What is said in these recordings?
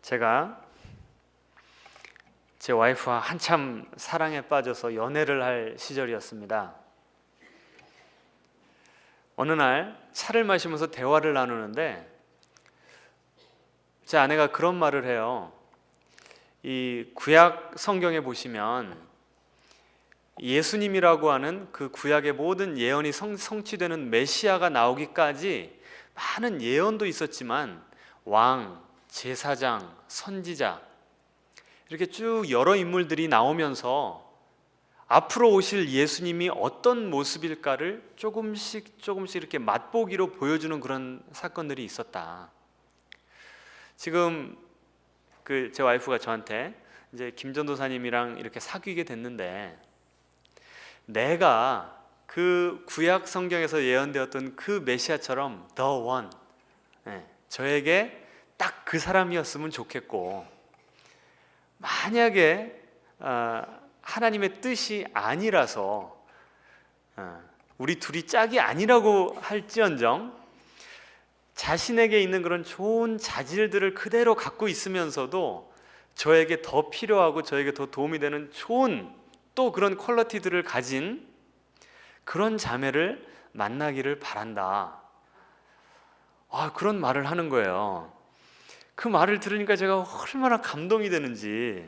제가 제 와이프와 한참 사랑에 빠져서 연애를 할 시절이었습니다. 어느 날 차를 마시면서 대화를 나누는데 제 아내가 그런 말을 해요. 이 구약 성경에 보시면 예수님이라고 하는 그 구약의 모든 예언이 성취되는 메시아가 나오기까지 많은 예언도 있었지만 왕, 제사장, 선지자 이렇게 쭉 여러 인물들이 나오면서 앞으로 오실 예수님이 어떤 모습일까를 조금씩 이렇게 맛보기로 보여주는 그런 사건들이 있었다. 지금 제 와이프가 저한테 이제 김전도사님이랑 이렇게 사귀게 됐는데 내가 그 구약 성경에서 예언되었던 그 메시아처럼 the one, 저에게 딱 그 사람이었으면 좋겠고, 만약에 하나님의 뜻이 아니라서 우리 둘이 짝이 아니라고 할지언정 자신에게 있는 그런 좋은 자질들을 그대로 갖고 있으면서도 저에게 더 필요하고 저에게 더 도움이 되는 좋은 또 그런 퀄리티들을 가진 그런 자매를 만나기를 바란다. 그런 말을 하는 거예요. 그 말을 들으니까 제가 얼마나 감동이 되는지.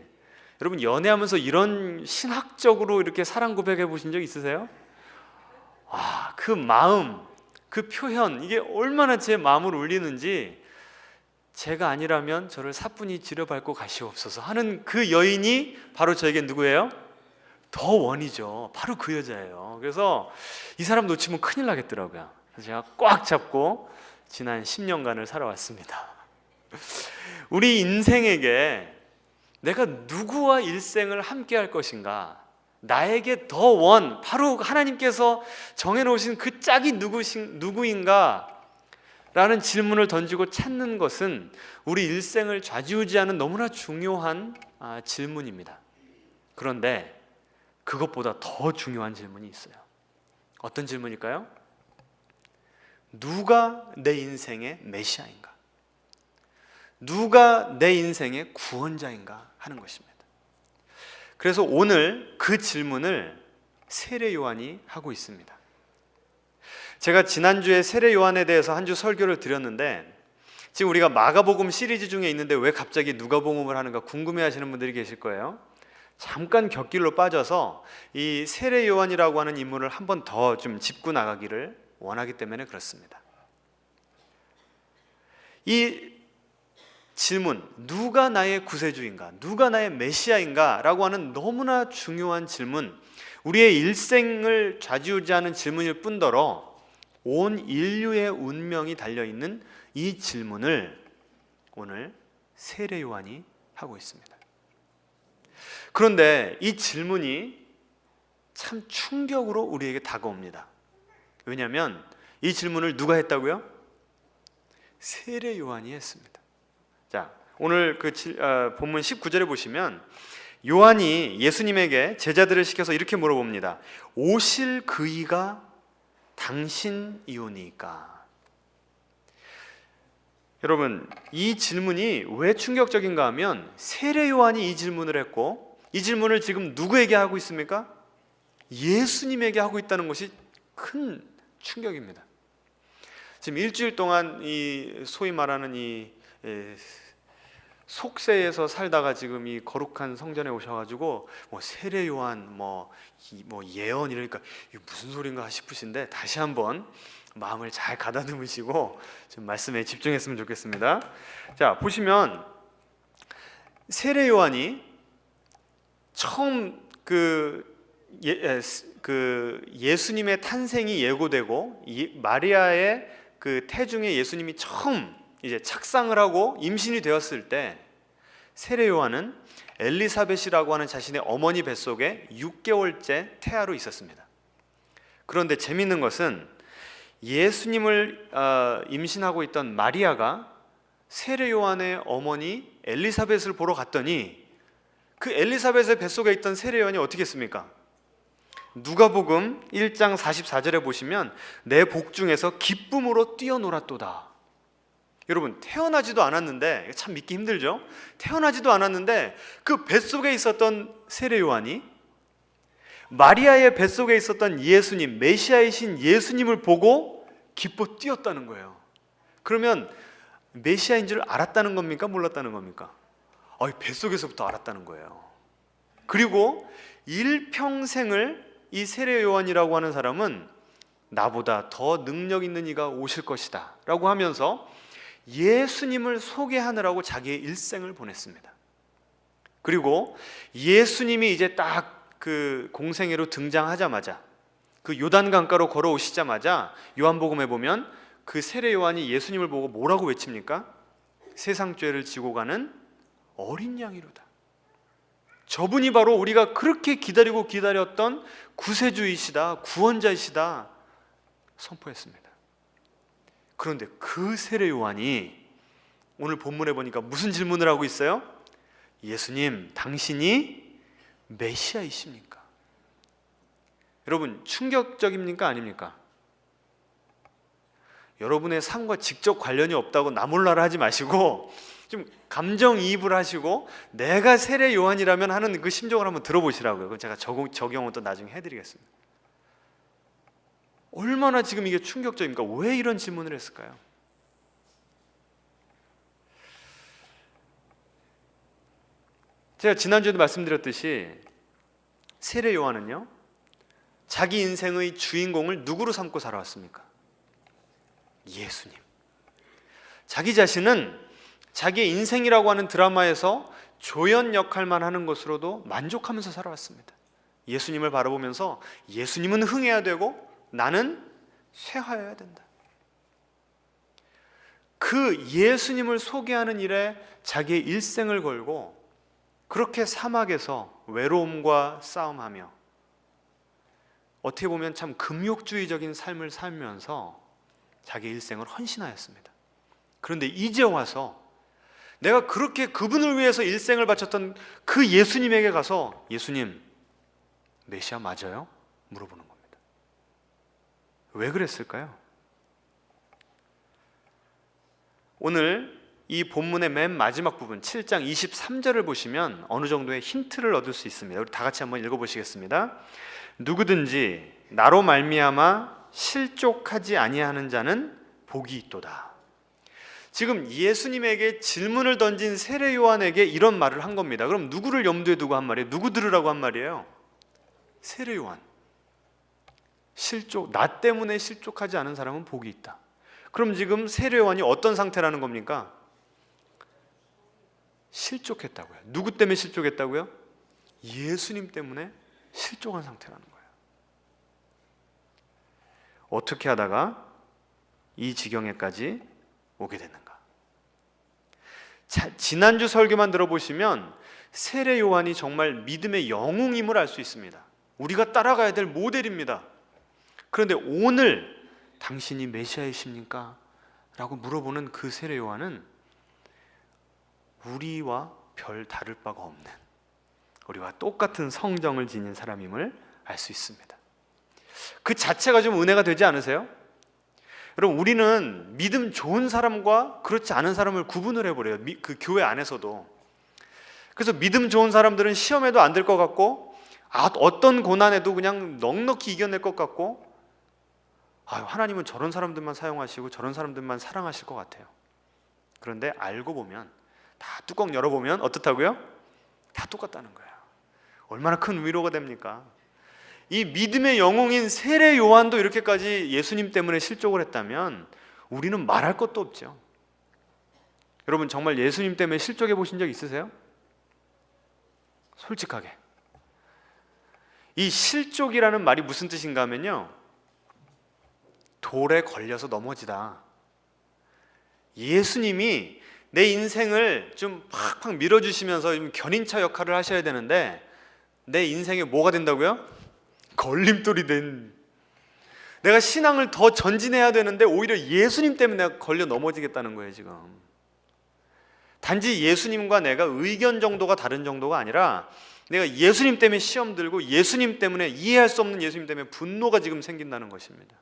여러분, 연애하면서 이런 신학적으로 이렇게 사랑 고백해 보신 적 있으세요? 그 마음, 그 표현, 이게 얼마나 제 마음을 울리는지. 제가 아니라면 저를 사뿐히 지려밟고 가시옵소서 하는 그 여인이 바로 저에게 누구예요? 더 원이죠. 바로 그 여자예요. 그래서 이 사람 놓치면 큰일 나겠더라고요. 그래서 제가 꽉 잡고 지난 10년간을 살아왔습니다. 우리 인생에게 내가 누구와 일생을 함께 할 것인가, 나에게 더 원, 바로 하나님께서 정해놓으신 그 짝이 누구인가 라는 질문을 던지고 찾는 것은 우리 일생을 좌지우지하는 너무나 중요한 질문입니다. 그런데 그것보다 더 중요한 질문이 있어요. 어떤 질문일까요? 누가 내 인생의 메시아인가? 누가 내 인생의 구원자인가 하는 것입니다. 그래서 오늘 그 질문을 세례 요한이 하고 있습니다. 제가 지난주에 세례 요한에 대해서 한 주 설교를 드렸는데, 지금 우리가 마가복음 시리즈 중에 있는데 왜 갑자기 누가복음을 하는가 궁금해하시는 분들이 계실 거예요. 잠깐 곁길로 빠져서 이 세례 요한이라고 하는 인물을 한 번 더 좀 짚고 나가기를 원하기 때문에 그렇습니다. 이 질문, 누가 나의 구세주인가, 누가 나의 메시아인가 라고 하는 너무나 중요한 질문, 우리의 일생을 좌지우지하는 질문일 뿐더러 온 인류의 운명이 달려있는 이 질문을 오늘 세례 요한이 하고 있습니다. 그런데 이 질문이 참 충격으로 우리에게 다가옵니다. 왜냐하면 이 질문을 누가 했다고요? 세례 요한이 했습니다. 자, 오늘 본문 19절에 보시면 요한이 예수님에게 제자들을 시켜서 이렇게 물어봅니다. 오실 그이가 당신이오니까. 여러분, 이 질문이 왜 충격적인가 하면 세례 요한이 이 질문을 했고, 이 질문을 지금 누구에게 하고 있습니까? 예수님에게 하고 있다는 것이 큰 충격입니다. 지금 일주일 동안 이 소위 말하는 이 속세에서 살다가 지금 이 거룩한 성전에 오셔가지고 세례 요한 예언 이러니까 이게 무슨 소린가 싶으신데, 다시 한번 마음을 잘 가다듬으시고 좀 말씀에 집중했으면 좋겠습니다. 자, 보시면 세례 요한이 처음 예수님의 탄생이 예고되고 마리아의 그 태중에 예수님이 처음 이제 착상을 하고 임신이 되었을 때 세례 요한은 엘리사벳이라고 하는 자신의 어머니 뱃속에 6개월째 태아로 있었습니다. 그런데 재미있는 것은 예수님을 임신하고 있던 마리아가 세례 요한의 어머니 엘리사벳을 보러 갔더니 그 엘리사벳의 뱃속에 있던 세례 요한이 어떻게 했습니까? 누가복음 1장 44절에 보시면 내 복중에서 기쁨으로 뛰어놀았도다. 여러분, 태어나지도 않았는데, 참 믿기 힘들죠? 태어나지도 않았는데 그 뱃속에 있었던 세례 요한이 마리아의 뱃속에 있었던 예수님, 메시아이신 예수님을 보고 기뻐 뛰었다는 거예요. 그러면 메시아인 줄 알았다는 겁니까? 몰랐다는 겁니까? 뱃속에서부터 알았다는 거예요. 그리고 일평생을 이 세례 요한이라고 하는 사람은 나보다 더 능력 있는 이가 오실 것이다 라고 하면서 예수님을 소개하느라고 자기의 일생을 보냈습니다. 그리고 예수님이 이제 딱 그 공생애로 등장하자마자, 그 요단강가로 걸어오시자마자 요한복음에 보면 그 세례 요한이 예수님을 보고 뭐라고 외칩니까? 세상 죄를 지고 가는 어린 양이로다. 저분이 바로 우리가 그렇게 기다리고 기다렸던 구세주이시다, 구원자이시다 선포했습니다. 그런데 그 세례 요한이 오늘 본문에 보니까 무슨 질문을 하고 있어요? 예수님, 당신이 메시아이십니까? 여러분, 충격적입니까? 아닙니까? 여러분의 삶과 직접 관련이 없다고 나 몰라라 하지 마시고 좀 감정이입을 하시고 내가 세례 요한이라면 하는 그 심정을 한번 들어보시라고요. 그건 제가 적용은 또 나중에 해드리겠습니다. 얼마나 지금 이게 충격적입니까? 왜 이런 질문을 했을까요? 제가 지난주에도 말씀드렸듯이 세례 요한은요, 자기 인생의 주인공을 누구로 삼고 살아왔습니까? 예수님. 자기 자신은 자기의 인생이라고 하는 드라마에서 조연 역할만 하는 것으로도 만족하면서 살아왔습니다. 예수님을 바라보면서 예수님은 흥해야 되고 나는 쇠하여야 된다. 그 예수님을 소개하는 일에 자기의 일생을 걸고 그렇게 사막에서 외로움과 싸움하며 어떻게 보면 참 금욕주의적인 삶을 살면서 자기 일생을 헌신하였습니다. 그런데 이제 와서 내가 그렇게 그분을 위해서 일생을 바쳤던 그 예수님에게 가서 예수님, 메시아 맞아요? 물어보는 겁니다. 왜 그랬을까요? 오늘 이 본문의 맨 마지막 부분 7장 23절을 보시면 어느 정도의 힌트를 얻을 수 있습니다. 우리 다 같이 한번 읽어보시겠습니다. 누구든지 나로 말미암아 실족하지 아니하는 자는 복이 있도다. 지금 예수님에게 질문을 던진 세례 요한에게 이런 말을 한 겁니다. 그럼 누구를 염두에 두고 한 말이에요? 누구 들으라고 한 말이에요? 세례 요한. 나 때문에 실족하지 않은 사람은 복이 있다. 그럼 지금 세례 요한이 어떤 상태라는 겁니까? 실족했다고요. 누구 때문에 실족했다고요? 예수님 때문에 실족한 상태라는 거예요. 어떻게 하다가 이 지경에까지 오게 됐는가? 지난주 설교만 들어보시면 세례 요한이 정말 믿음의 영웅임을 알 수 있습니다. 우리가 따라가야 될 모델입니다. 그런데 오늘 당신이 메시아이십니까? 라고 물어보는 그 세례 요한은 우리와 별 다를 바가 없는, 우리와 똑같은 성정을 지닌 사람임을 알 수 있습니다. 그 자체가 좀 은혜가 되지 않으세요? 여러분, 우리는 믿음 좋은 사람과 그렇지 않은 사람을 구분을 해버려요. 그 교회 안에서도. 그래서 믿음 좋은 사람들은 시험에도 안 될 것 같고 어떤 고난에도 그냥 넉넉히 이겨낼 것 같고 하나님은 저런 사람들만 사용하시고 저런 사람들만 사랑하실 것 같아요. 그런데 알고 보면 다 뚜껑 열어보면 어떻다고요? 다 똑같다는 거예요. 얼마나 큰 위로가 됩니까? 이 믿음의 영웅인 세례 요한도 이렇게까지 예수님 때문에 실족을 했다면 우리는 말할 것도 없죠. 여러분, 정말 예수님 때문에 실족해 보신 적 있으세요? 솔직하게. 이 실족이라는 말이 무슨 뜻인가 하면요, 돌에 걸려서 넘어지다. 예수님이 내 인생을 좀 팍팍 밀어주시면서 견인차 역할을 하셔야 되는데 내 인생에 뭐가 된다고요? 걸림돌이 된, 내가 신앙을 더 전진해야 되는데 오히려 예수님 때문에 내가 걸려 넘어지겠다는 거예요. 지금 단지 예수님과 내가 의견 정도가 다른 정도가 아니라 내가 예수님 때문에 시험 들고 예수님 때문에 이해할 수 없는 예수님 때문에 분노가 지금 생긴다는 것입니다.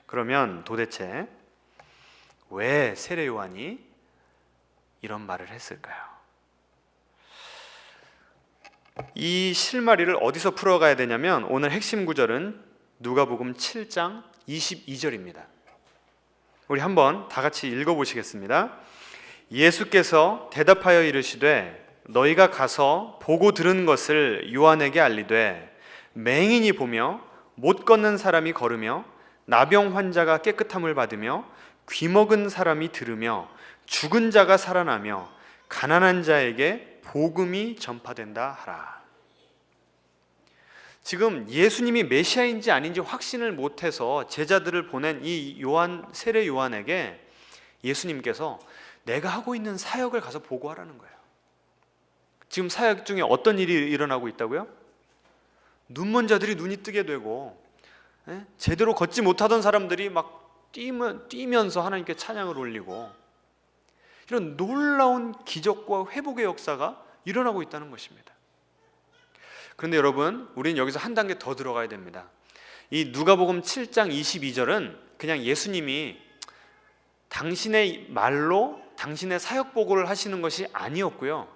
그러면 도대체 왜 세례 요한이 이런 말을 했을까요? 이 실마리를 어디서 풀어가야 되냐면 오늘 핵심 구절은 누가복음 7장 22절입니다. 우리 한번 다 같이 읽어보시겠습니다. 예수께서 대답하여 이르시되 너희가 가서 보고 들은 것을 요한에게 알리되 맹인이 보며 못 걷는 사람이 걸으며 나병 환자가 깨끗함을 받으며 귀먹은 사람이 들으며 죽은 자가 살아나며 가난한 자에게 복음이 전파된다 하라. 지금 예수님이 메시아인지 아닌지 확신을 못해서 제자들을 보낸 이 세례 요한에게 예수님께서 내가 하고 있는 사역을 가서 보고하라는 거예요. 지금 사역 중에 어떤 일이 일어나고 있다고요? 눈먼 자들이 눈이 뜨게 되고 제대로 걷지 못하던 사람들이 막 뛰면서 하나님께 찬양을 올리고 이런 놀라운 기적과 회복의 역사가 일어나고 있다는 것입니다. 그런데 여러분, 우리는 여기서 한 단계 더 들어가야 됩니다. 이 누가복음 7장 22절은 그냥 예수님이 당신의 말로 당신의 사역 보고를 하시는 것이 아니었고요.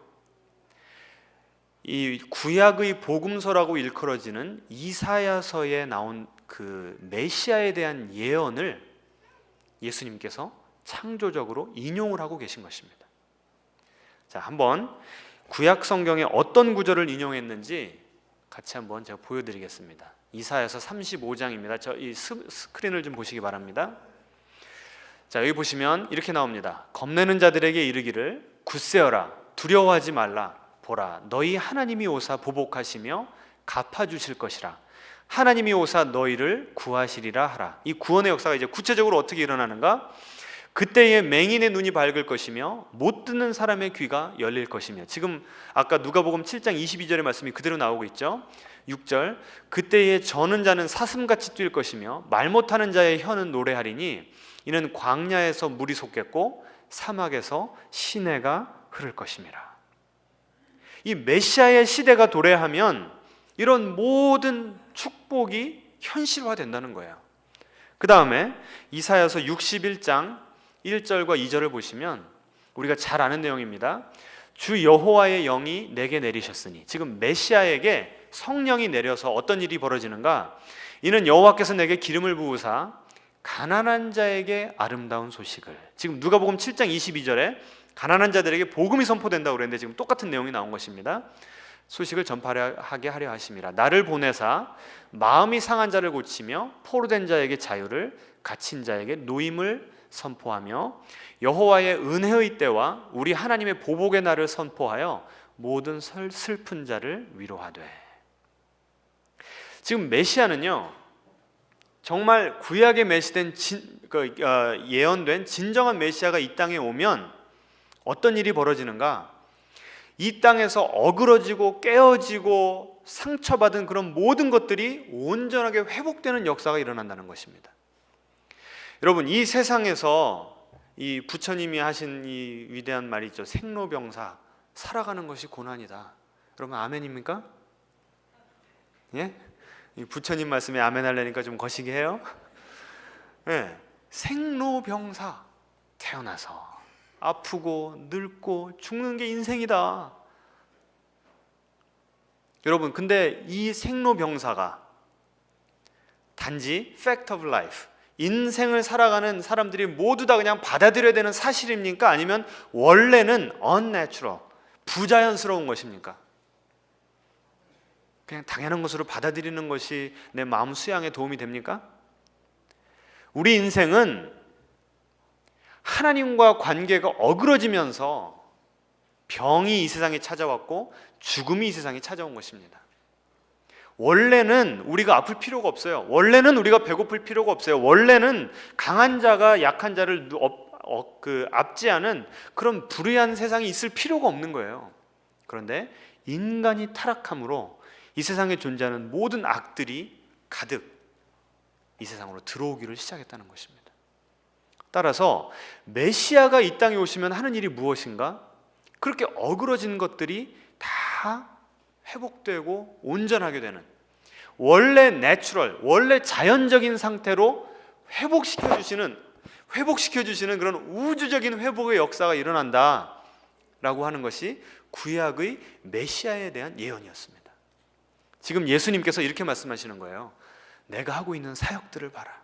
이 구약의 복음서라고 일컬어지는 이사야서에 나온 그 메시아에 대한 예언을 예수님께서 창조적으로 인용을 하고 계신 것입니다. 자, 한번 구약 성경에 어떤 구절을 인용했는지 같이 한번 제가 보여드리겠습니다. 이사야서 35장입니다. 이 스크린을 좀 보시기 바랍니다. 자, 여기 보시면 이렇게 나옵니다. 겁내는 자들에게 이르기를 굳세어라 두려워하지 말라 보라 너희 하나님이 오사 보복하시며 갚아주실 것이라 하나님이 오사 너희를 구하시리라 하라. 이 구원의 역사가 이제 구체적으로 어떻게 일어나는가? 그때에 맹인의 눈이 밝을 것이며 못 듣는 사람의 귀가 열릴 것이며, 지금 아까 누가복음 7장 22절의 말씀이 그대로 나오고 있죠. 6절 그때에 저는 자는 사슴같이 뛸 것이며 말 못하는 자의 혀는 노래하리니 이는 광야에서 물이 솟겠고 사막에서 시내가 흐를 것임이라. 이 메시아의 시대가 도래하면 이런 모든 축복이 현실화된다는 거예요. 그 다음에 이사야서 61장 1절과 2절을 보시면 우리가 잘 아는 내용입니다. 주 여호와의 영이 내게 내리셨으니, 지금 메시아에게 성령이 내려서 어떤 일이 벌어지는가? 이는 여호와께서 내게 기름을 부으사 가난한 자에게 아름다운 소식을, 지금 누가복음 7장 22절에 가난한 자들에게 복음이 선포된다고 그랬는데 지금 똑같은 내용이 나온 것입니다. 소식을 전파하게 하려 하심이라. 나를 보내사 마음이 상한 자를 고치며 포로된 자에게 자유를, 갇힌 자에게 노임을 선포하며 여호와의 은혜의 때와 우리 하나님의 보복의 날을 선포하여 모든 슬픈 자를 위로하되. 지금 메시아는요, 정말 구약에 메시된 예언된 진정한 메시아가 이 땅에 오면 어떤 일이 벌어지는가? 이 땅에서 어그러지고 깨어지고 상처받은 그런 모든 것들이 온전하게 회복되는 역사가 일어난다는 것입니다. 여러분, 이 세상에서 이 부처님이 하신 이 위대한 말이 있죠. 생로병사, 살아가는 것이 고난이다. 여러분 아멘입니까? 예? 이 부처님 말씀에 아멘 하려니까 좀 거시기 해요. 예. 생로병사, 태어나서 아프고 늙고 죽는 게 인생이다. 여러분, 근데 이 생로병사가 단지 fact of life, 인생을 살아가는 사람들이 모두 다 그냥 받아들여야 되는 사실입니까? 아니면 원래는 unnatural, 부자연스러운 것입니까? 그냥 당연한 것으로 받아들이는 것이 내 마음 수양에 도움이 됩니까? 우리 인생은 하나님과 관계가 어그러지면서 병이 이 세상에 찾아왔고 죽음이 이 세상에 찾아온 것입니다. 원래는 우리가 아플 필요가 없어요. 원래는 우리가 배고플 필요가 없어요. 원래는 강한 자가 약한 자를 압제하는 그런 불의한 세상이 있을 필요가 없는 거예요. 그런데 인간이 타락함으로 이 세상에 존재하는 모든 악들이 가득 이 세상으로 들어오기를 시작했다는 것입니다. 따라서 메시아가 이 땅에 오시면 하는 일이 무엇인가? 그렇게 어그러진 것들이 다 회복되고 온전하게 되는, 원래 내추럴, 원래 자연적인 상태로 회복시켜 주시는, 회복시켜 주시는 그런 우주적인 회복의 역사가 일어난다라고 하는 것이 구약의 메시아에 대한 예언이었습니다. 지금 예수님께서 이렇게 말씀하시는 거예요. 내가 하고 있는 사역들을 봐라.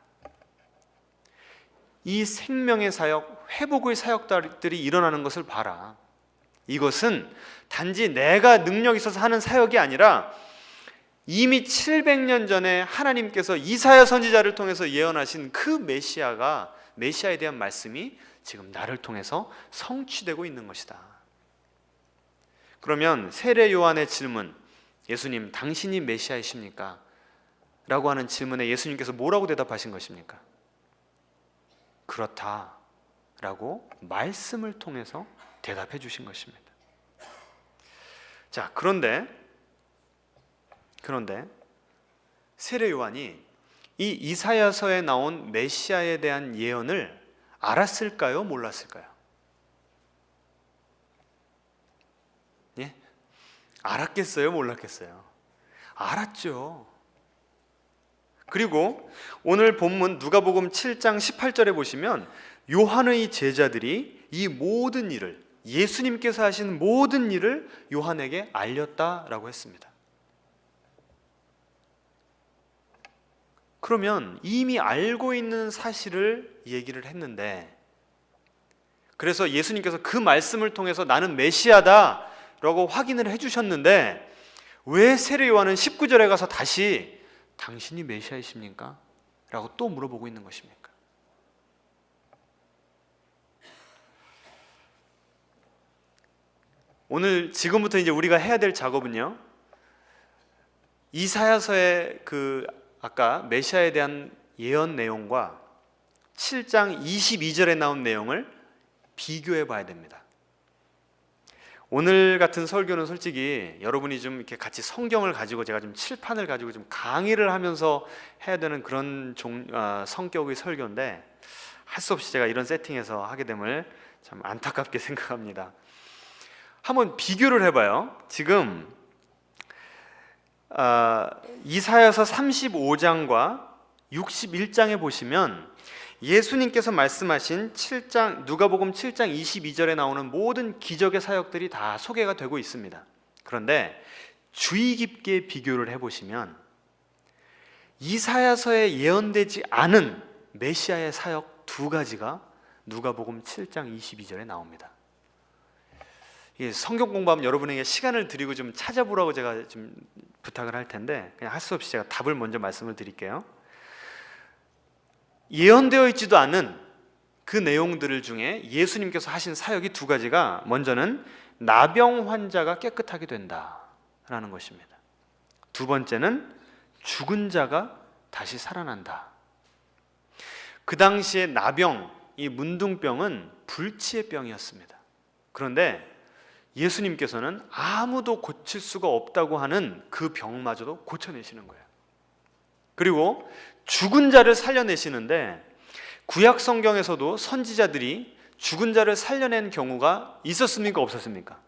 이 생명의 사역, 회복의 사역들이 일어나는 것을 봐라. 이것은 단지 내가 능력 있어서 하는 사역이 아니라 이미 700년 전에 하나님께서 이사야 선지자를 통해서 예언하신 그 메시아에 대한 말씀이 지금 나를 통해서 성취되고 있는 것이다. 그러면 세례 요한의 질문, 예수님 당신이 메시아이십니까? 라고 하는 질문에 예수님께서 뭐라고 대답하신 것입니까? 그렇다 라고 말씀을 통해서 대답해 주신 것입니다. 자, 그런데 세례 요한이 이 이사야서에 나온 메시아에 대한 예언을 알았을까요? 몰랐을까요? 예? 알았겠어요? 몰랐겠어요? 알았죠. 그리고 오늘 본문 누가복음 7장 18절에 보시면 요한의 제자들이 이 모든 일을, 예수님께서 하신 모든 일을 요한에게 알렸다라고 했습니다. 그러면 이미 알고 있는 사실을 얘기를 했는데, 그래서 예수님께서 그 말씀을 통해서 나는 메시아다 라고 확인을 해주셨는데 왜 세례 요한은 19절에 가서 다시 당신이 메시아이십니까? 라고 또 물어보고 있는 것입니까? 오늘 지금부터 이제 우리가 해야 될 작업은요, 이사야서의 아까 메시아에 대한 예언 내용과 7장 22절에 나온 내용을 비교해 봐야 됩니다. 오늘 같은 설교는 솔직히 여러분이 좀 이렇게 같이 성경을 가지고 제가 좀 칠판을 가지고 좀 강의를 하면서 해야 되는 그런 성격의 설교인데 할 수 없이 제가 이런 세팅에서 하게 됨을 참 안타깝게 생각합니다. 한번 비교를 해봐요. 지금 이사야서 35장과 61장에 보시면 예수님께서 말씀하신 누가복음 7장 22절에 나오는 모든 기적의 사역들이 다 소개가 되고 있습니다. 그런데 주의 깊게 비교를 해보시면 이사야서에 예언되지 않은 메시아의 사역 두 가지가 누가복음 7장 22절에 나옵니다. 성경 공부하면 여러분에게 시간을 드리고 좀 찾아보라고 제가 좀 부탁을 할 텐데 그냥 할 수 없이 제가 답을 먼저 말씀을 드릴게요. 예언되어 있지도 않은 그 내용들 중에 예수님께서 하신 사역이 두 가지가, 먼저는 나병 환자가 깨끗하게 된다라는 것입니다. 두 번째는 죽은 자가 다시 살아난다. 그 당시에 나병, 이 문둥병은 불치의 병이었습니다. 그런데 예수님께서는 아무도 고칠 수가 없다고 하는 그 병마저도 고쳐내시는 거예요. 그리고 죽은 자를 살려내시는데 구약 성경에서도 선지자들이 죽은 자를 살려낸 경우가 있었습니까? 없었습니까?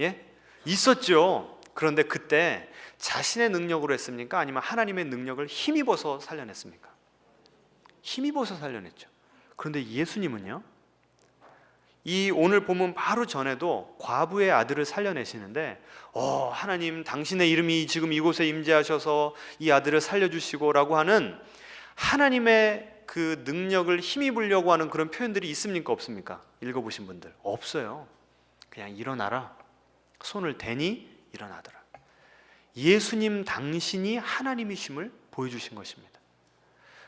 예? 있었죠. 그런데 그때 자신의 능력으로 했습니까? 아니면 하나님의 능력을 힘입어서 살려냈습니까? 힘입어서 살려냈죠. 그런데 예수님은요, 이 오늘 본문 바로 전에도 과부의 아들을 살려내시는데 하나님 당신의 이름이 지금 이곳에 임재하셔서 이 아들을 살려주시고 라고 하는 하나님의 그 능력을 힘입으려고 하는 그런 표현들이 있습니까? 없습니까? 읽어보신 분들 없어요. 그냥 일어나라, 손을 대니 일어나더라. 예수님 당신이 하나님이심을 보여주신 것입니다.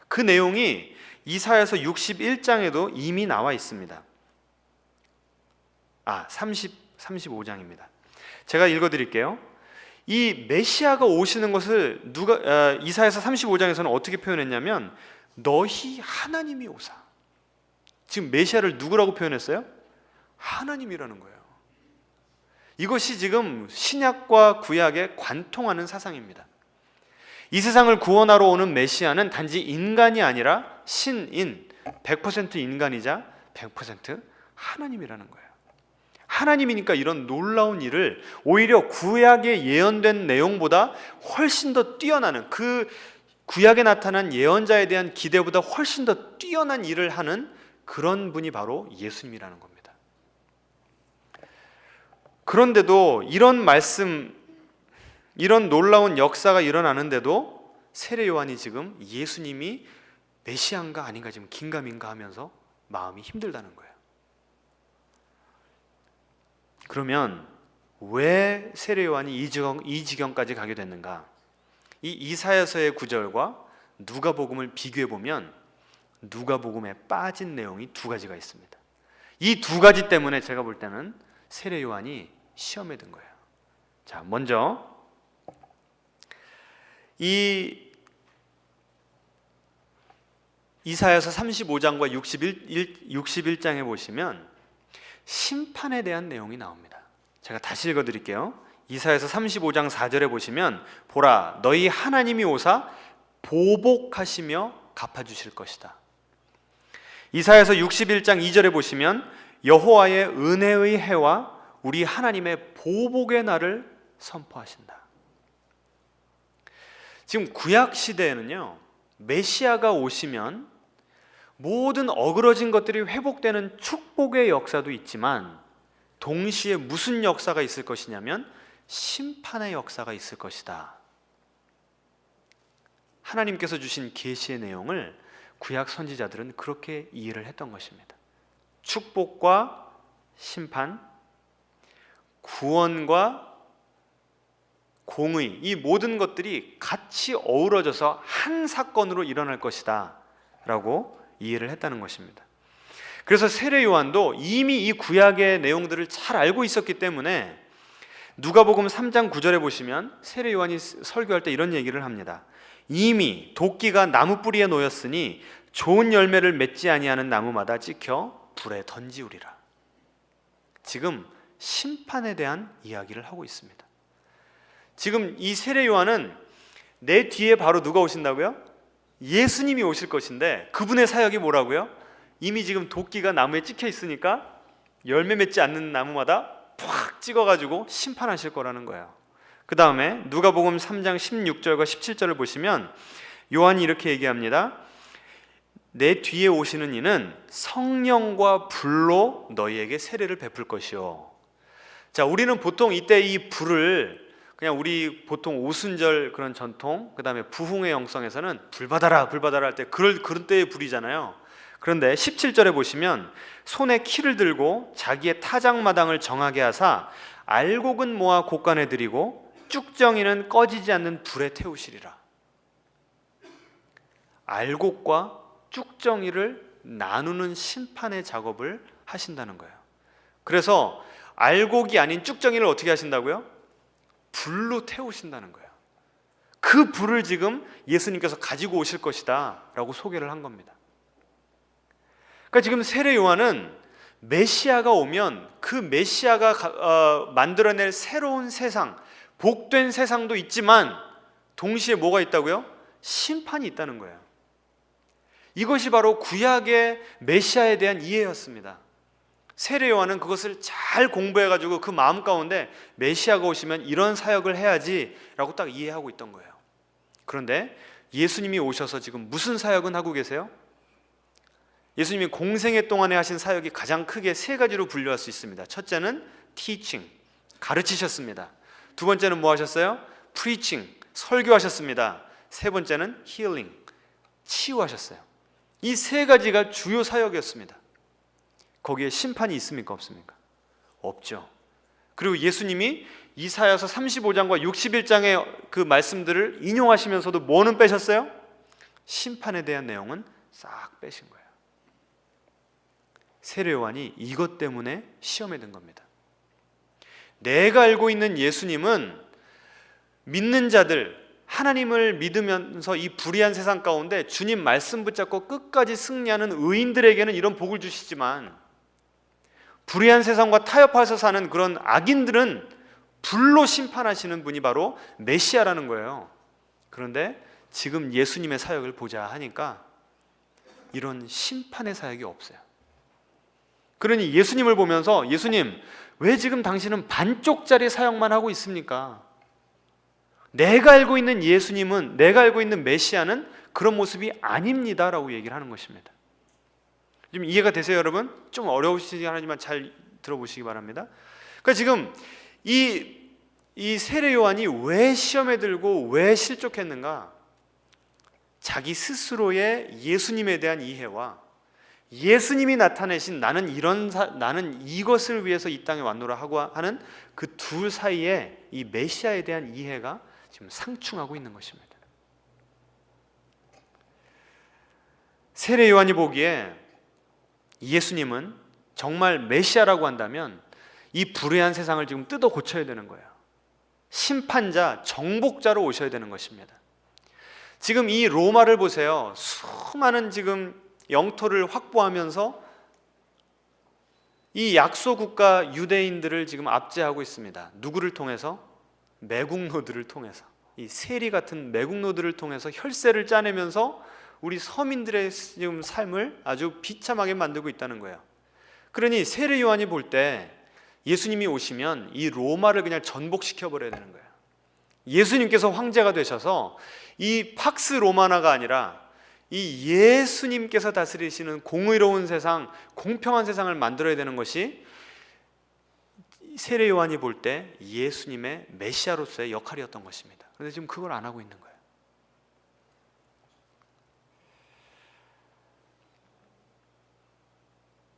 그 내용이 이사야서 61장에도 이미 나와 있습니다. 35장입니다. 제가 읽어드릴게요. 이 메시아가 오시는 것을 이사야서 35장에서는 어떻게 표현했냐면 너희 하나님이 오사. 지금 메시아를 누구라고 표현했어요? 하나님이라는 거예요. 이것이 지금 신약과 구약에 관통하는 사상입니다. 이 세상을 구원하러 오는 메시아는 단지 인간이 아니라 신인, 100% 인간이자 100% 하나님이라는 거예요. 하나님이니까 이런 놀라운 일을 오히려 구약에 예언된 내용보다 훨씬 더 뛰어나는 그 구약에 나타난 예언자에 대한 기대보다 훨씬 더 뛰어난 일을 하는 그런 분이 바로 예수님이라는 겁니다. 그런데도 이런 말씀, 이런 놀라운 역사가 일어나는데도 세례 요한이 지금 예수님이 메시아인가 아닌가 지금 긴가민가 하면서 마음이 힘들다는 거예요. 그러면 왜 세례 요한이 이 지경까지 가게 됐는가? 이 이사야서의 구절과 누가복음을 비교해 보면 누가복음에 빠진 내용이 두 가지가 있습니다. 이 두 가지 때문에 제가 볼 때는 세례 요한이 시험에 든 거예요. 자, 먼저 이 이사야서 35장과 61장에 보시면 심판에 대한 내용이 나옵니다. 제가 다시 읽어드릴게요. 이사야서 35장 4절에 보시면 보라 너희 하나님이 오사 보복하시며 갚아주실 것이다. 이사야서 61장 2절에 보시면 여호와의 은혜의 해와 우리 하나님의 보복의 날을 선포하신다. 지금 구약 시대에는요, 메시아가 오시면 모든 어그러진 것들이 회복되는 축복의 역사도 있지만 동시에 무슨 역사가 있을 것이냐면 심판의 역사가 있을 것이다. 하나님께서 주신 계시의 내용을 구약 선지자들은 그렇게 이해를 했던 것입니다. 축복과 심판, 구원과 공의, 이 모든 것들이 같이 어우러져서 한 사건으로 일어날 것이다 라고 이해를 했다는 것입니다. 그래서 세례 요한도 이미 이 구약의 내용들을 잘 알고 있었기 때문에 누가복음 3장 9절에 보시면 세례 요한이 설교할 때 이런 얘기를 합니다. 이미 도끼가 나무 뿌리에 놓였으니 좋은 열매를 맺지 아니하는 나무마다 찍혀 불에 던지우리라. 지금 심판에 대한 이야기를 하고 있습니다. 지금 이 세례 요한은 내 뒤에 바로 누가 오신다고요? 예수님이 오실 것인데 그분의 사역이 뭐라고요? 이미 지금 도끼가 나무에 찍혀 있으니까 열매 맺지 않는 나무마다 팍 찍어가지고 심판하실 거라는 거예요. 그 다음에 누가복음 3장 16절과 17절을 보시면 요한이 이렇게 얘기합니다. 내 뒤에 오시는 이는 성령과 불로 너희에게 세례를 베풀 것이요. 자, 우리는 보통 이때 이 불을 그냥 우리 보통 오순절 그런 전통, 그 다음에 부흥의 영성에서는 불 받아라 할 때 그런 때의 불이잖아요. 그런데 17절에 보시면 손에 키를 들고 자기의 타작마당을 정하게 하사 알곡은 모아 곳간에 들이고 쭉정이는 꺼지지 않는 불에 태우시리라. 알곡과 쭉정이를 나누는 심판의 작업을 하신다는 거예요. 그래서 알곡이 아닌 쭉정이를 어떻게 하신다고요? 불로 태우신다는 거예요. 그 불을 지금 예수님께서 가지고 오실 것이다 라고 소개를 한 겁니다. 그러니까 지금 세례 요한은 메시아가 오면 그 메시아가 만들어낼 새로운 세상, 복된 세상도 있지만 동시에 뭐가 있다고요? 심판이 있다는 거예요. 이것이 바로 구약의 메시아에 대한 이해였습니다. 세례 요한은 그것을 잘 공부해가지고 그 마음 가운데 메시아가 오시면 이런 사역을 해야지 라고 딱 이해하고 있던 거예요. 그런데 예수님이 오셔서 지금 무슨 사역은 하고 계세요? 예수님이 공생애 동안에 하신 사역이 가장 크게 세 가지로 분류할 수 있습니다. 첫째는 teaching, 가르치셨습니다. 두 번째는 뭐 하셨어요? preaching, 설교하셨습니다. 세 번째는 healing, 치유하셨어요. 이 세 가지가 주요 사역이었습니다. 거기에 심판이 있습니까? 없습니까? 없죠. 그리고 예수님이 이사야서 35장과 61장의 그 말씀들을 인용하시면서도 뭐는 빼셨어요? 심판에 대한 내용은 싹 빼신 거예요. 세례 요한이 이것 때문에 시험에 든 겁니다. 내가 알고 있는 예수님은 믿는 자들, 하나님을 믿으면서 이 불의한 세상 가운데 주님 말씀 붙잡고 끝까지 승리하는 의인들에게는 이런 복을 주시지만 불의한 세상과 타협해서 사는 그런 악인들은 불로 심판하시는 분이 바로 메시아라는 거예요. 그런데 지금 예수님의 사역을 보자 하니까 이런 심판의 사역이 없어요. 그러니 예수님을 보면서 예수님, 왜 지금 당신은 반쪽짜리 사역만 하고 있습니까? 내가 알고 있는 예수님은, 내가 알고 있는 메시아는 그런 모습이 아닙니다 라고 얘기를 하는 것입니다. 좀 이해가 되세요 여러분? 좀 어려우시긴 하지만 잘 들어보시기 바랍니다. 그러니까 지금 이 세례 요한이 왜 시험에 들고 왜 실족했는가? 자기 스스로의 예수님에 대한 이해와 예수님이 나타내신 나는 이것을 위해서 이 땅에 왔노라 하고 하는 그 둘 사이에 이 메시아에 대한 이해가 지금 상충하고 있는 것입니다. 세례 요한이 보기에 예수님은 정말 메시아라고 한다면 이 불의한 세상을 지금 뜯어 고쳐야 되는 거예요. 심판자, 정복자로 오셔야 되는 것입니다. 지금 이 로마를 보세요. 수많은 지금 영토를 확보하면서 이 약소국가 유대인들을 지금 압제하고 있습니다. 누구를 통해서? 매국노들을 통해서. 이 세리 같은 매국노들을 통해서 혈세를 짜내면서 우리 서민들의 지금 삶을 아주 비참하게 만들고 있다는 거예요. 그러니 세례 요한이 볼 때 예수님이 오시면 이 로마를 그냥 전복시켜 버려야 되는 거예요. 예수님께서 황제가 되셔서 이 팍스 로마나가 아니라 이 예수님께서 다스리시는 공의로운 세상, 공평한 세상을 만들어야 되는 것이 세례 요한이 볼 때 예수님의 메시아로서의 역할이었던 것입니다. 그런데 지금 그걸 안 하고 있는 거예요.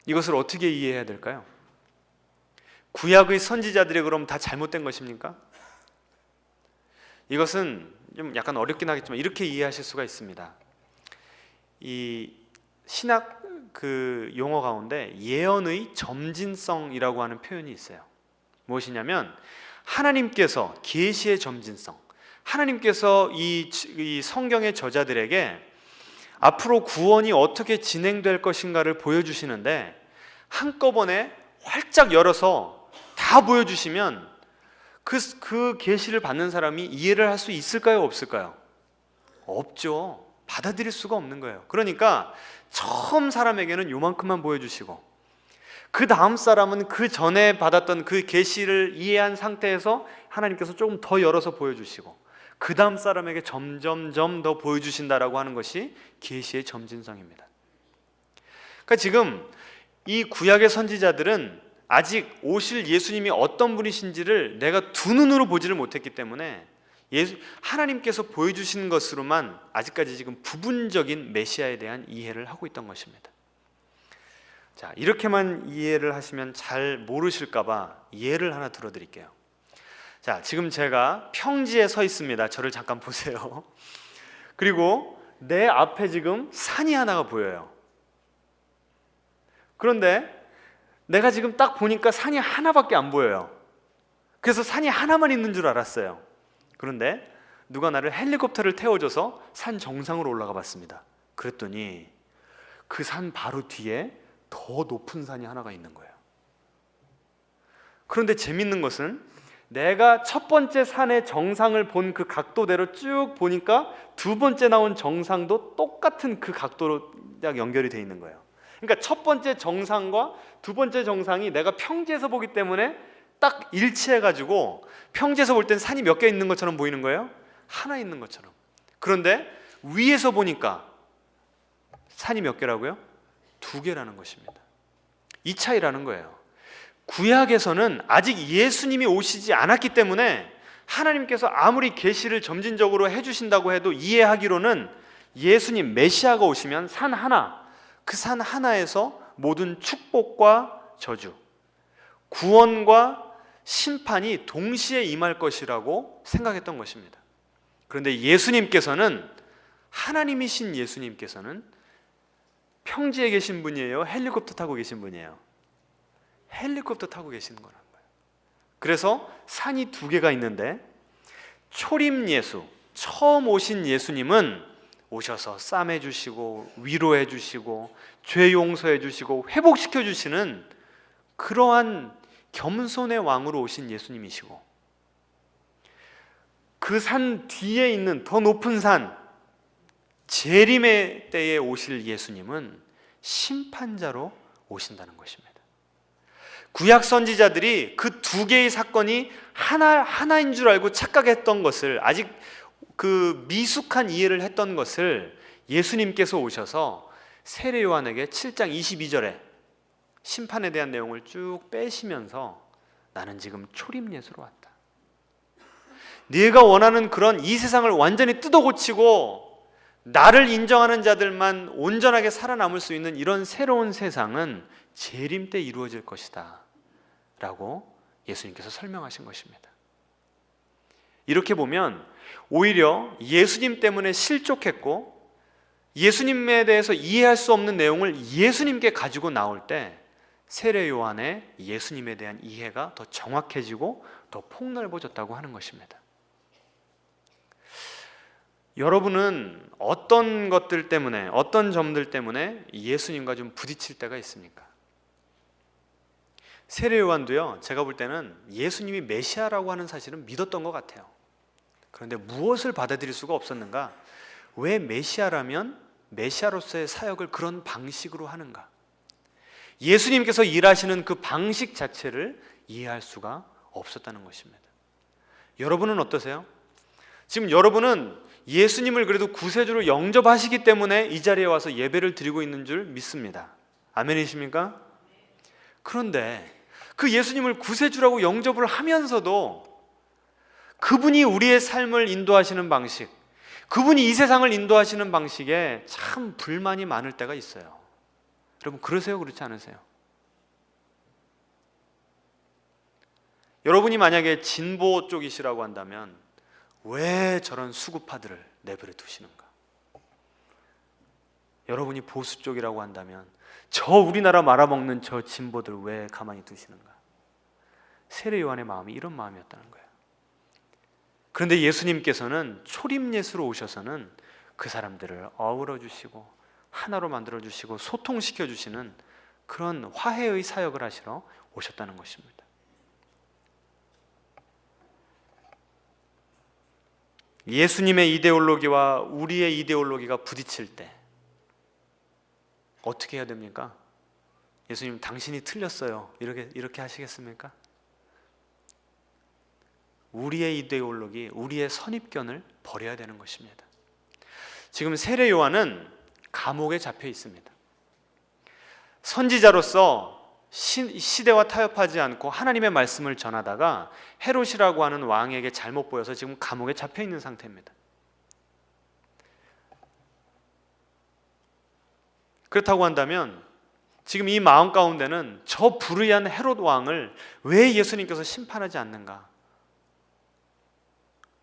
이것을 어떻게 이해해야 될까요? 구약의 선지자들이 그럼 다 잘못된 것입니까? 이것은 좀 약간 어렵긴 하겠지만 이렇게 이해하실 수가 있습니다. 이 신학 그 용어 가운데 예언의 점진성이라고 하는 표현이 있어요. 무엇이냐면 하나님께서 계시의 점진성, 하나님께서 이 성경의 저자들에게 앞으로 구원이 어떻게 진행될 것인가를 보여주시는데 한꺼번에 활짝 열어서 다 보여주시면 그 계시를 받는 사람이 이해를 할 수 있을까요? 없을까요? 없죠. 받아들일 수가 없는 거예요. 그러니까 처음 사람에게는 요만큼만 보여주시고 그 다음 사람은 그 전에 받았던 그 계시를 이해한 상태에서 하나님께서 조금 더 열어서 보여주시고 그 다음 사람에게 점점점 더 보여주신다라고 하는 것이 계시의 점진성입니다. 그러니까 지금 이 구약의 선지자들은 아직 오실 예수님이 어떤 분이신지를 내가 두 눈으로 보지를 못했기 때문에 하나님께서 보여주신 것으로만 아직까지 지금 부분적인 메시아에 대한 이해를 하고 있던 것입니다. 자, 이렇게만 이해를 하시면 잘 모르실까봐 예를 하나 들어드릴게요. 자, 지금 제가 평지에 서 있습니다. 저를 잠깐 보세요. 그리고 내 앞에 지금 산이 하나가 보여요. 그런데 내가 지금 딱 보니까 산이 하나밖에 안 보여요. 그래서 산이 하나만 있는 줄 알았어요. 그런데 누가 나를 헬리콥터를 태워줘서 산 정상으로 올라가 봤습니다. 그랬더니 그 산 바로 뒤에 더 높은 산이 하나가 있는 거예요. 그런데 재밌는 것은 내가 첫 번째 산의 정상을 본 그 각도대로 쭉 보니까 두 번째 나온 정상도 똑같은 그 각도로 딱 연결이 돼 있는 거예요. 그러니까 첫 번째 정상과 두 번째 정상이 내가 평지에서 보기 때문에 딱 일치해가지고 평지에서 볼 땐 산이 몇 개 있는 것처럼 보이는 거예요. 하나 있는 것처럼. 그런데 위에서 보니까 산이 몇 개라고요? 2개라는 것입니다. 이 차이라는 거예요. 구약에서는 아직 예수님이 오시지 않았기 때문에 하나님께서 아무리 계시를 점진적으로 해주신다고 해도 이해하기로는 예수님 메시아가 오시면 산 하나, 그 산 하나에서 모든 축복과 저주, 구원과 심판이 동시에 임할 것이라고 생각했던 것입니다. 그런데 예수님께서는, 하나님이신 예수님께서는 평지에 계신 분이에요? 헬리콥터 타고 계신 분이에요? 헬리콥터 타고 계시는 거란 거예요. 그래서 산이 2개가 있는데 초림 예수, 처음 오신 예수님은 오셔서 싸매 주시고 위로해 주시고 죄 용서해 주시고 회복시켜 주시는 그러한 겸손의 왕으로 오신 예수님이시고, 그 산 뒤에 있는 더 높은 산 재림의 때에 오실 예수님은 심판자로 오신다는 것입니다. 구약 선지자들이 그 두 개의 사건이 하나인 줄 알고 착각했던 것을, 아직 그 미숙한 이해를 했던 것을 예수님께서 오셔서 세례 요한에게 7장 22절에 심판에 대한 내용을 쭉 빼시면서 나는 지금 초림 예수로 왔다. 네가 원하는 그런 이 세상을 완전히 뜯어고치고 나를 인정하는 자들만 온전하게 살아남을 수 있는 이런 새로운 세상은 재림 때 이루어질 것이다 라고 예수님께서 설명하신 것입니다. 이렇게 보면 오히려 예수님 때문에 실족했고 예수님에 대해서 이해할 수 없는 내용을 예수님께 가지고 나올 때 세례 요한의 예수님에 대한 이해가 더 정확해지고 더 폭넓어졌다고 하는 것입니다. 여러분은 어떤 것들 때문에, 어떤 점들 때문에 예수님과 좀 부딪힐 때가 있습니까? 세례 요한도요, 제가 볼 때는 예수님이 메시아라고 하는 사실은 믿었던 것 같아요. 그런데 무엇을 받아들일 수가 없었는가? 왜 메시아라면 메시아로서의 사역을 그런 방식으로 하는가? 예수님께서 일하시는 그 방식 자체를 이해할 수가 없었다는 것입니다. 여러분은 어떠세요? 지금 여러분은 예수님을 그래도 구세주로 영접하시기 때문에 이 자리에 와서 예배를 드리고 있는 줄 믿습니다. 아멘이십니까? 그런데 그 예수님을 구세주라고 영접을 하면서도 그분이 우리의 삶을 인도하시는 방식, 그분이 이 세상을 인도하시는 방식에 참 불만이 많을 때가 있어요. 여러분 그러세요? 그렇지 않으세요? 여러분이 만약에 진보 쪽이시라고 한다면 왜 저런 수구파들을 내버려 두시는가? 여러분이 보수 쪽이라고 한다면 저 우리나라 말아먹는 저 진보들 왜 가만히 두시는가? 세례 요한의 마음이 이런 마음이었다는 거예요. 그런데 예수님께서는 초림 예수로 오셔서는 그 사람들을 어우러 주시고 하나로 만들어 주시고 소통시켜 주시는 그런 화해의 사역을 하시러 오셨다는 것입니다. 예수님의 이데올로기와 우리의 이데올로기가 부딪힐 때 어떻게 해야 됩니까? 예수님 당신이 틀렸어요. 이렇게 하시겠습니까? 우리의 이데올로기, 우리의 선입견을 버려야 되는 것입니다. 지금 세례 요한은 감옥에 잡혀 있습니다. 선지자로서 시대와 타협하지 않고 하나님의 말씀을 전하다가 헤롯이라고 하는 왕에게 잘못 보여서 지금 감옥에 잡혀 있는 상태입니다. 그렇다고 한다면 지금 이 마음 가운데는 저 불의한 헤롯 왕을 왜 예수님께서 심판하지 않는가?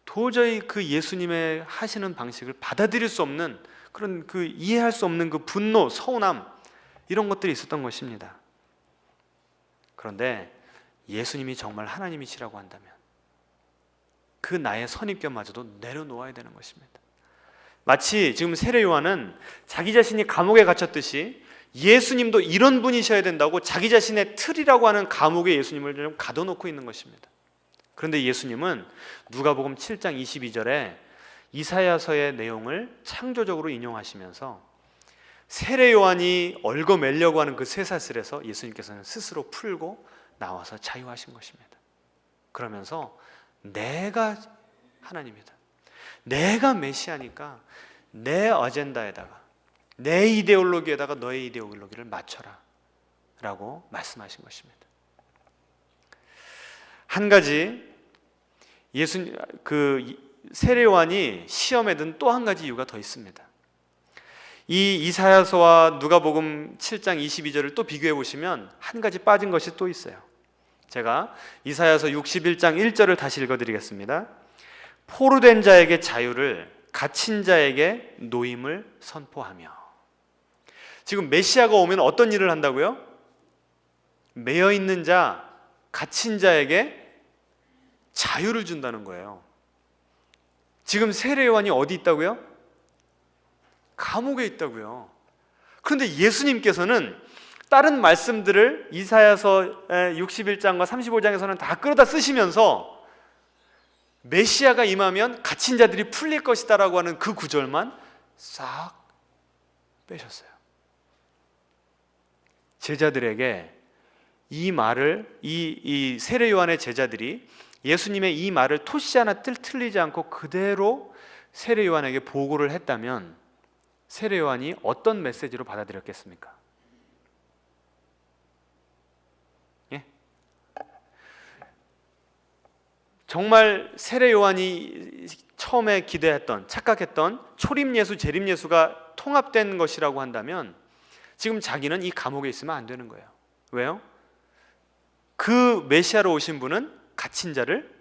도저히 그 예수님의 하시는 방식을 받아들일 수 없는 그런 그 이해할 수 없는 그 분노, 서운함 이런 것들이 있었던 것입니다. 그런데 예수님이 정말 하나님이시라고 한다면 그 나의 선입견마저도 내려놓아야 되는 것입니다. 마치 지금 세례 요한은 자기 자신이 감옥에 갇혔듯이 예수님도 이런 분이셔야 된다고 자기 자신의 틀이라고 하는 감옥에 예수님을 좀 가둬놓고 있는 것입니다. 그런데 예수님은 누가복음 7장 22절에 이사야서의 내용을 창조적으로 인용하시면서 세례 요한이 얽어매려고 하는 그 쇠사슬에서 예수님께서는 스스로 풀고 나와서 자유하신 것입니다. 그러면서 내가 하나님이다, 내가 메시아니까 내 어젠다에다가 내 이데올로기에다가 너의 이데올로기를 맞춰라 라고 말씀하신 것입니다. 한 가지 세례 요한이 시험에 든 또 한 가지 이유가 더 있습니다. 이 이사야서와 누가복음 7장 22절을 또 비교해 보시면 한 가지 빠진 것이 또 있어요. 제가 이사야서 61장 1절을 다시 읽어드리겠습니다. 포로된 자에게 자유를, 갇힌 자에게 노임을 선포하며. 지금 메시아가 오면 어떤 일을 한다고요? 매여 있는 자, 갇힌 자에게 자유를 준다는 거예요. 지금 세례 요한이 어디 있다고요? 감옥에 있다고요. 그런데 예수님께서는 다른 말씀들을 이사야서 61장과 35장에서는 다 끌어다 쓰시면서 메시아가 임하면 갇힌 자들이 풀릴 것이다 라고 하는 그 구절만 싹 빼셨어요. 제자들에게 이 말을 이 세례 요한의 제자들이 예수님의 이 말을 토시 하나 틀리지 않고 그대로 세례 요한에게 보고를 했다면 세례 요한이 어떤 메시지로 받아들였겠습니까? 예? 정말 세례 요한이 처음에 기대했던, 착각했던 초림 예수, 재림 예수가 통합된 것이라고 한다면 지금 자기는 이 감옥에 있으면 안 되는 거예요. 왜요? 그 메시아로 오신 분은 갇힌 자를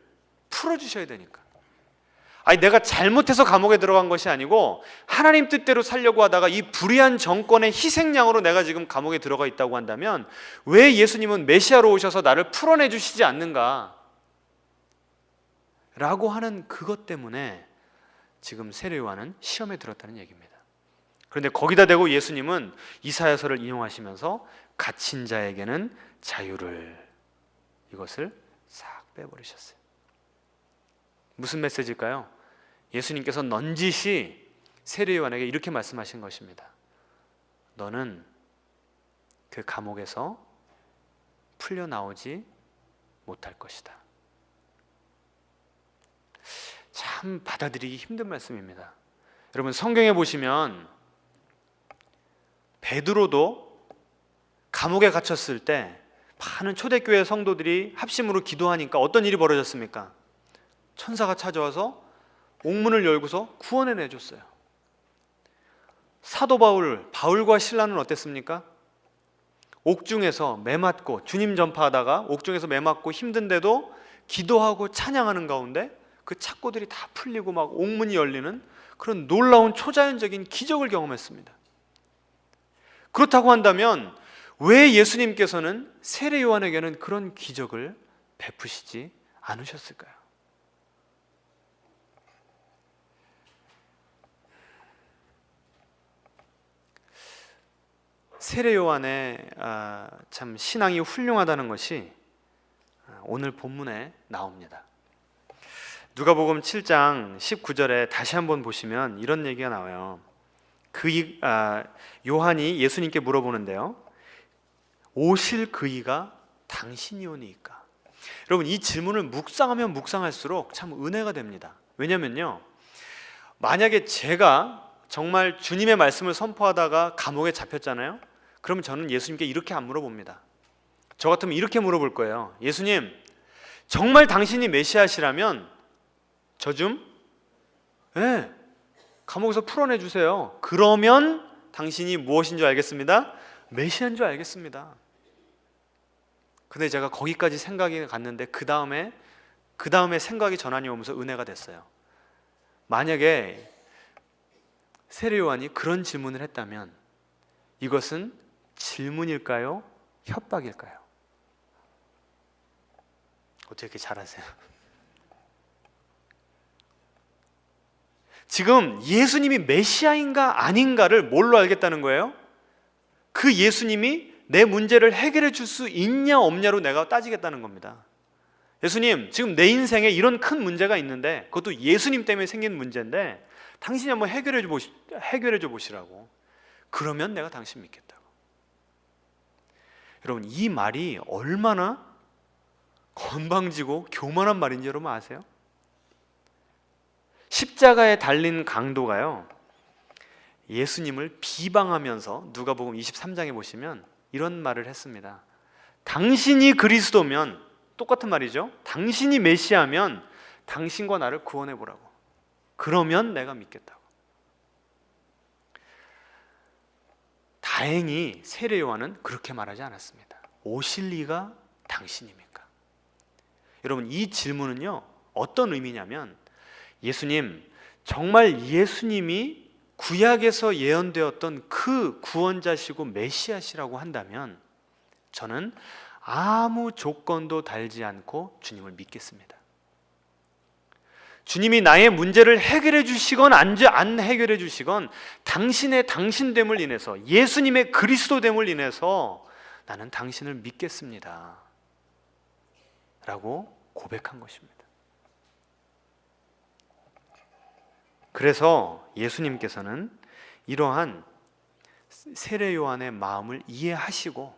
풀어주셔야 되니까. 아니, 내가 잘못해서 감옥에 들어간 것이 아니고 하나님 뜻대로 살려고 하다가 이 불의한 정권의 희생양으로 내가 지금 감옥에 들어가 있다고 한다면 왜 예수님은 메시아로 오셔서 나를 풀어내 주시지 않는가? 라고 하는 그것 때문에 지금 세례 요한은 시험에 들었다는 얘기입니다. 그런데 거기다 대고 예수님은 이사야서를 인용하시면서 갇힌 자에게는 자유를, 이것을 싹 빼버리셨어요. 무슨 메시지일까요? 예수님께서 넌지시 세례 요한에게 이렇게 말씀하신 것입니다. 너는 그 감옥에서 풀려나오지 못할 것이다. 참 받아들이기 힘든 말씀입니다. 여러분, 성경에 보시면 베드로도 감옥에 갇혔을 때 많은 초대교회 성도들이 합심으로 기도하니까 어떤 일이 벌어졌습니까? 천사가 찾아와서 옥문을 열고서 구원해 내줬어요. 사도 바울과 실라는 어땠습니까? 옥중에서 매맞고, 주님 전파하다가 옥중에서 매맞고 힘든데도 기도하고 찬양하는 가운데 그 착고들이 다 풀리고 막 옥문이 열리는 그런 놀라운 초자연적인 기적을 경험했습니다. 그렇다고 한다면 왜 예수님께서는 세례 요한에게는 그런 기적을 베푸시지 않으셨을까요? 세례 요한의 참 신앙이 훌륭하다는 것이 오늘 본문에 나옵니다. 누가복음 7장 19절에 다시 한번 보시면 이런 얘기가 나와요. 요한이 예수님께 물어보는데요, 오실 그이가 당신이오니이까? 여러분, 이 질문을 묵상하면 묵상할수록 참 은혜가 됩니다. 왜냐면요, 만약에 제가 정말 주님의 말씀을 선포하다가 감옥에 잡혔잖아요. 그러면 저는 예수님께 이렇게 안 물어봅니다. 저 같으면 이렇게 물어볼 거예요. 예수님, 정말 당신이 메시아시라면 저 좀 감옥에서 풀어내 주세요. 그러면 당신이 무엇인 줄 알겠습니다. 메시아인 줄 알겠습니다. 근데 제가 거기까지 생각이 갔는데 그 다음에 생각이 전환이 오면서 은혜가 됐어요. 만약에 세례 요한이 그런 질문을 했다면 이것은 질문일까요? 협박일까요? 어떻게 이렇게 잘하세요? 지금 예수님이 메시아인가 아닌가를 뭘로 알겠다는 거예요? 그 예수님이 내 문제를 해결해 줄 수 있냐 없냐로 내가 따지겠다는 겁니다. 예수님, 지금 내 인생에 이런 큰 문제가 있는데 그것도 예수님 때문에 생긴 문제인데 당신이 한번 해결해 줘 보시라고. 그러면 내가 당신 믿겠다고. 여러분, 이 말이 얼마나 건방지고 교만한 말인지 여러분 아세요? 십자가에 달린 강도가요, 예수님을 비방하면서 누가복음 23장에 보시면 이런 말을 했습니다. 당신이 그리스도면, 똑같은 말이죠, 당신이 메시아면 당신과 나를 구원해 보라고. 그러면 내가 믿겠다고. 다행히 세례 요한은 그렇게 말하지 않았습니다. 오실 리가 당신입니까? 여러분, 이 질문은요 어떤 의미냐면, 예수님, 정말 예수님이 구약에서 예언되었던 그 구원자시고 메시아시라고 한다면 저는 아무 조건도 달지 않고 주님을 믿겠습니다. 주님이 나의 문제를 해결해 주시건 안 해결해 주시건 당신의 당신됨을 인해서, 예수님의 그리스도됨을 인해서 나는 당신을 믿겠습니다 라고 고백한 것입니다. 그래서 예수님께서는 이러한 세례 요한의 마음을 이해하시고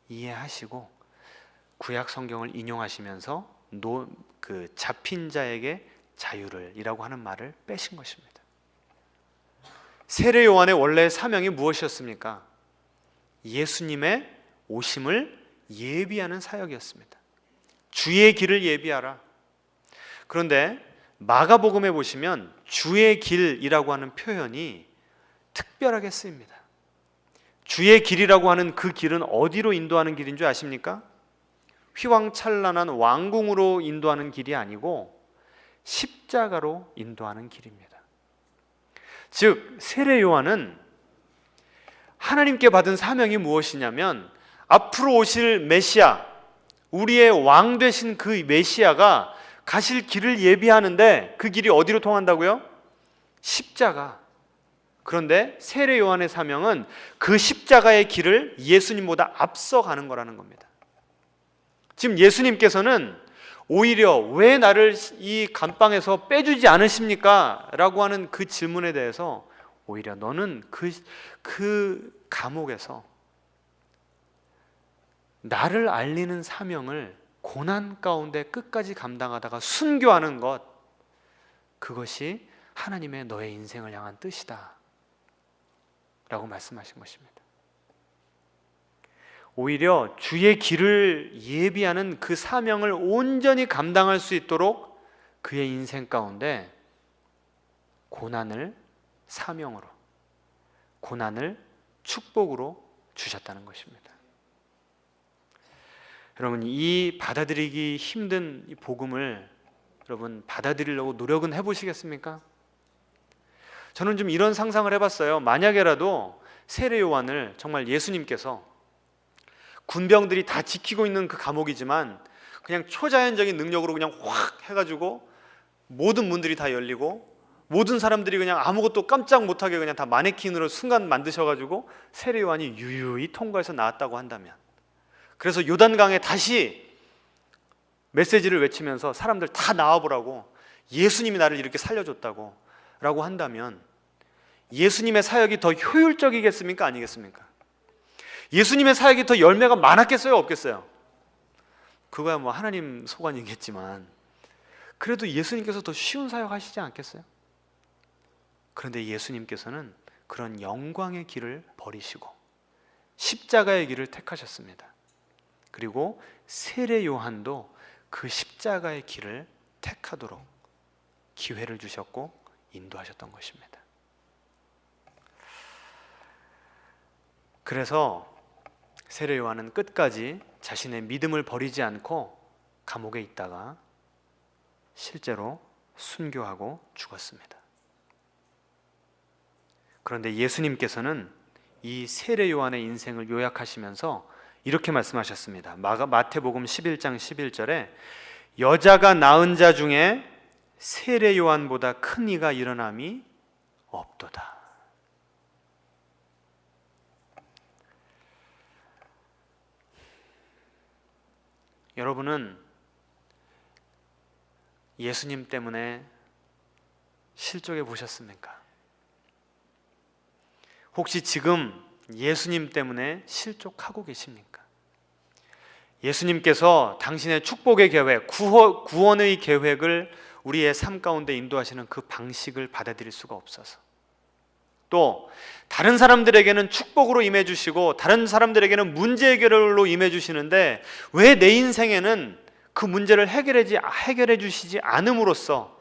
이해하시고 구약 성경을 인용하시면서 그 잡힌 자에게 자유를 이라고 하는 말을 빼신 것입니다. 세례 요한의 원래 사명이 무엇이었습니까? 예수님의 오심을 예비하는 사역이었습니다. 주의 길을 예비하라. 그런데 마가복음에 보시면 주의 길이라고 하는 표현이 특별하게 쓰입니다. 주의 길이라고 하는 그 길은 어디로 인도하는 길인 줄 아십니까? 휘황찬란한 왕궁으로 인도하는 길이 아니고 십자가로 인도하는 길입니다. 즉 세례 요한은 하나님께 받은 사명이 무엇이냐면 앞으로 오실 메시아, 우리의 왕 되신 그 메시아가 가실 길을 예비하는데 그 길이 어디로 통한다고요? 십자가. 그런데 세례 요한의 사명은 그 십자가의 길을 예수님보다 앞서가는 거라는 겁니다. 지금 예수님께서는 오히려 왜 나를 이 감방에서 빼주지 않으십니까? 라고 하는 그 질문에 대해서 오히려 너는 그 감옥에서 나를 알리는 사명을 고난 가운데 끝까지 감당하다가 순교하는 것, 그것이 하나님의 너의 인생을 향한 뜻이다 라고 말씀하신 것입니다. 오히려 주의 길을 예비하는 그 사명을 온전히 감당할 수 있도록 그의 인생 가운데 고난을 사명으로, 고난을 축복으로 주셨다는 것입니다. 여러분, 이 받아들이기 힘든 이 복음을 여러분 받아들이려고 노력은 해보시겠습니까? 저는 좀 이런 상상을 해봤어요. 만약에라도 세례 요한을 정말 예수님께서 군병들이 다 지키고 있는 그 감옥이지만 그냥 초자연적인 능력으로 그냥 확 해가지고 모든 문들이 다 열리고 모든 사람들이 그냥 아무것도 깜짝 못하게 그냥 다 마네킹으로 순간 만드셔가지고 세례 요한이 유유히 통과해서 나왔다고 한다면, 그래서 요단강에 다시 메시지를 외치면서 사람들 다 나와보라고, 예수님이 나를 이렇게 살려줬다고 라고 한다면 예수님의 사역이 더 효율적이겠습니까? 아니겠습니까? 예수님의 사역이 더 열매가 많았겠어요? 없겠어요? 그거야 뭐 하나님 소관이겠지만 그래도 예수님께서 더 쉬운 사역 하시지 않겠어요? 그런데 예수님께서는 그런 영광의 길을 버리시고 십자가의 길을 택하셨습니다. 그리고 세례 요한도 그 십자가의 길을 택하도록 기회를 주셨고 인도하셨던 것입니다. 그래서 세례 요한은 끝까지 자신의 믿음을 버리지 않고 감옥에 있다가 실제로 순교하고 죽었습니다. 그런데 예수님께서는 이 세례 요한의 인생을 요약하시면서 이렇게 말씀하셨습니다. 마태복음 11장 11절에 여자가 낳은 자 중에 세례 요한보다 큰 이가 일어남이 없도다. 여러분은 예수님 때문에 실족해 보셨습니까? 혹시 지금 예수님 때문에 실족하고 계십니까? 예수님께서 당신의 축복의 계획, 구원의 계획을 우리의 삶 가운데 인도하시는 그 방식을 받아들일 수가 없어서, 또 다른 사람들에게는 축복으로 임해 주시고 다른 사람들에게는 문제 해결로 임해 주시는데 왜 내 인생에는 그 문제를 해결해 주시지 않음으로써,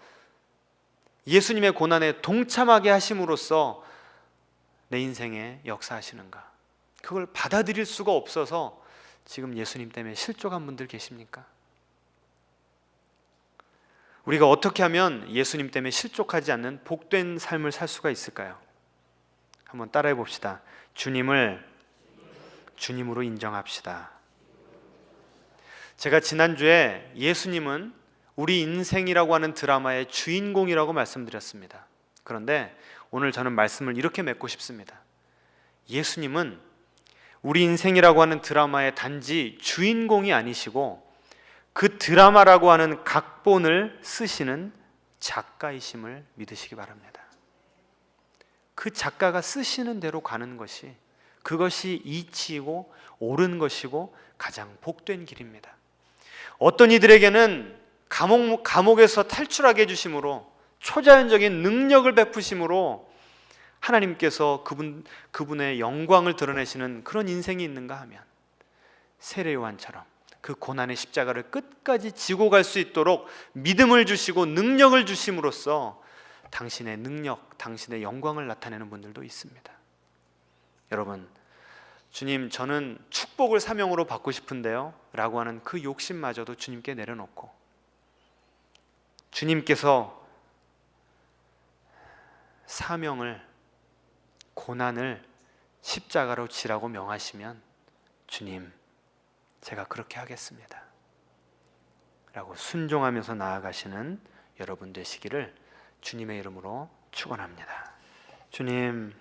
예수님의 고난에 동참하게 하심으로써 내 인생에 역사하시는가? 그걸 받아들일 수가 없어서 지금 예수님 때문에 실족한 분들 계십니까? 우리가 어떻게 하면 예수님 때문에 실족하지 않는 복된 삶을 살 수가 있을까요? 한번 따라해 봅시다. 주님을 주님으로 인정합시다. 제가 지난주에 예수님은 우리 인생이라고 하는 드라마의 주인공이라고 말씀드렸습니다. 그런데 오늘 저는 말씀을 이렇게 맺고 싶습니다. 예수님은 우리 인생이라고 하는 드라마의 단지 주인공이 아니시고 그 드라마라고 하는 각본을 쓰시는 작가이심을 믿으시기 바랍니다. 그 작가가 쓰시는 대로 가는 것이, 그것이 이치이고 옳은 것이고 가장 복된 길입니다. 어떤 이들에게는 감옥에서 탈출하게 해주심으로, 초자연적인 능력을 베푸심으로 하나님께서 그분의 영광을 드러내시는 그런 인생이 있는가 하면, 세례 요한처럼 그 고난의 십자가를 끝까지 지고 갈 수 있도록 믿음을 주시고 능력을 주심으로써 당신의 능력, 당신의 영광을 나타내는 분들도 있습니다. 여러분, 주님, 저는 축복을 사명으로 받고 싶은데요 라고 하는 그 욕심마저도 주님께 내려놓고, 주님께서 사명을, 고난을 십자가로 지라고 명하시면 주님, 제가 그렇게 하겠습니다 라고 순종하면서 나아가시는 여러분 되시기를 주님의 이름으로 축원합니다. 주님,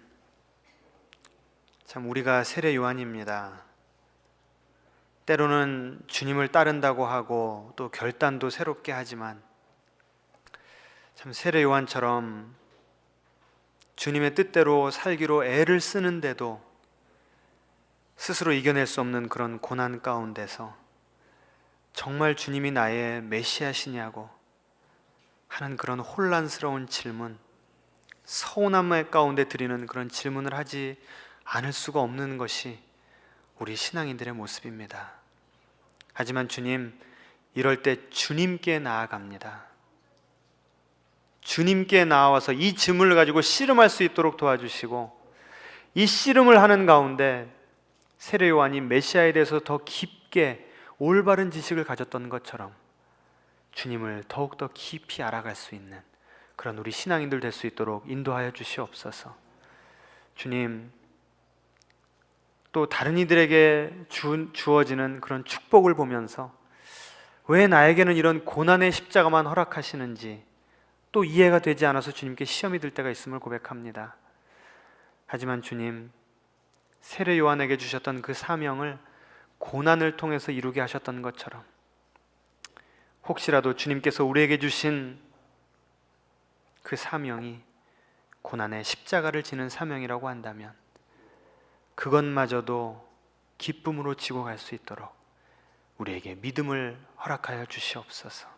참 우리가 세례 요한입니다. 때로는 주님을 따른다고 하고 또 결단도 새롭게 하지만, 참 세례 요한처럼 주님의 뜻대로 살기로 애를 쓰는데도 스스로 이겨낼 수 없는 그런 고난 가운데서 정말 주님이 나의 메시아시냐고 하는 그런 혼란스러운 질문, 서운함 가운데 드리는 그런 질문을 하지 않을 수가 없는 것이 우리 신앙인들의 모습입니다. 하지만 주님, 이럴 때 주님께 나아갑니다. 주님께 나와서 이 짐을 가지고 씨름할 수 있도록 도와주시고, 이 씨름을 하는 가운데 세례 요한이 메시아에 대해서 더 깊게 올바른 지식을 가졌던 것처럼 주님을 더욱더 깊이 알아갈 수 있는 그런 우리 신앙인들 될 수 있도록 인도하여 주시옵소서. 주님, 또 다른 이들에게 주어지는 그런 축복을 보면서 왜 나에게는 이런 고난의 십자가만 허락하시는지 또 이해가 되지 않아서 주님께 시험이 들 때가 있음을 고백합니다. 하지만 주님, 세례 요한에게 주셨던 그 사명을 고난을 통해서 이루게 하셨던 것처럼, 혹시라도 주님께서 우리에게 주신 그 사명이 고난의 십자가를 지는 사명이라고 한다면 그것마저도 기쁨으로 지고 갈 수 있도록 우리에게 믿음을 허락하여 주시옵소서.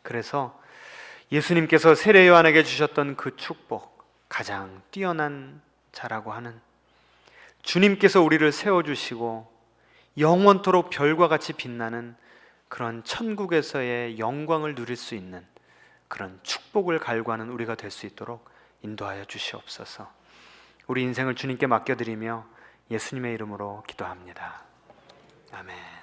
그래서 예수님께서 세례 요한에게 주셨던 그 축복, 가장 뛰어난 자라고 하는 주님께서 우리를 세워주시고 영원토록 별과 같이 빛나는 그런 천국에서의 영광을 누릴 수 있는 그런 축복을 갈구하는 우리가 될 수 있도록 인도하여 주시옵소서. 우리 인생을 주님께 맡겨드리며 예수님의 이름으로 기도합니다. 아멘.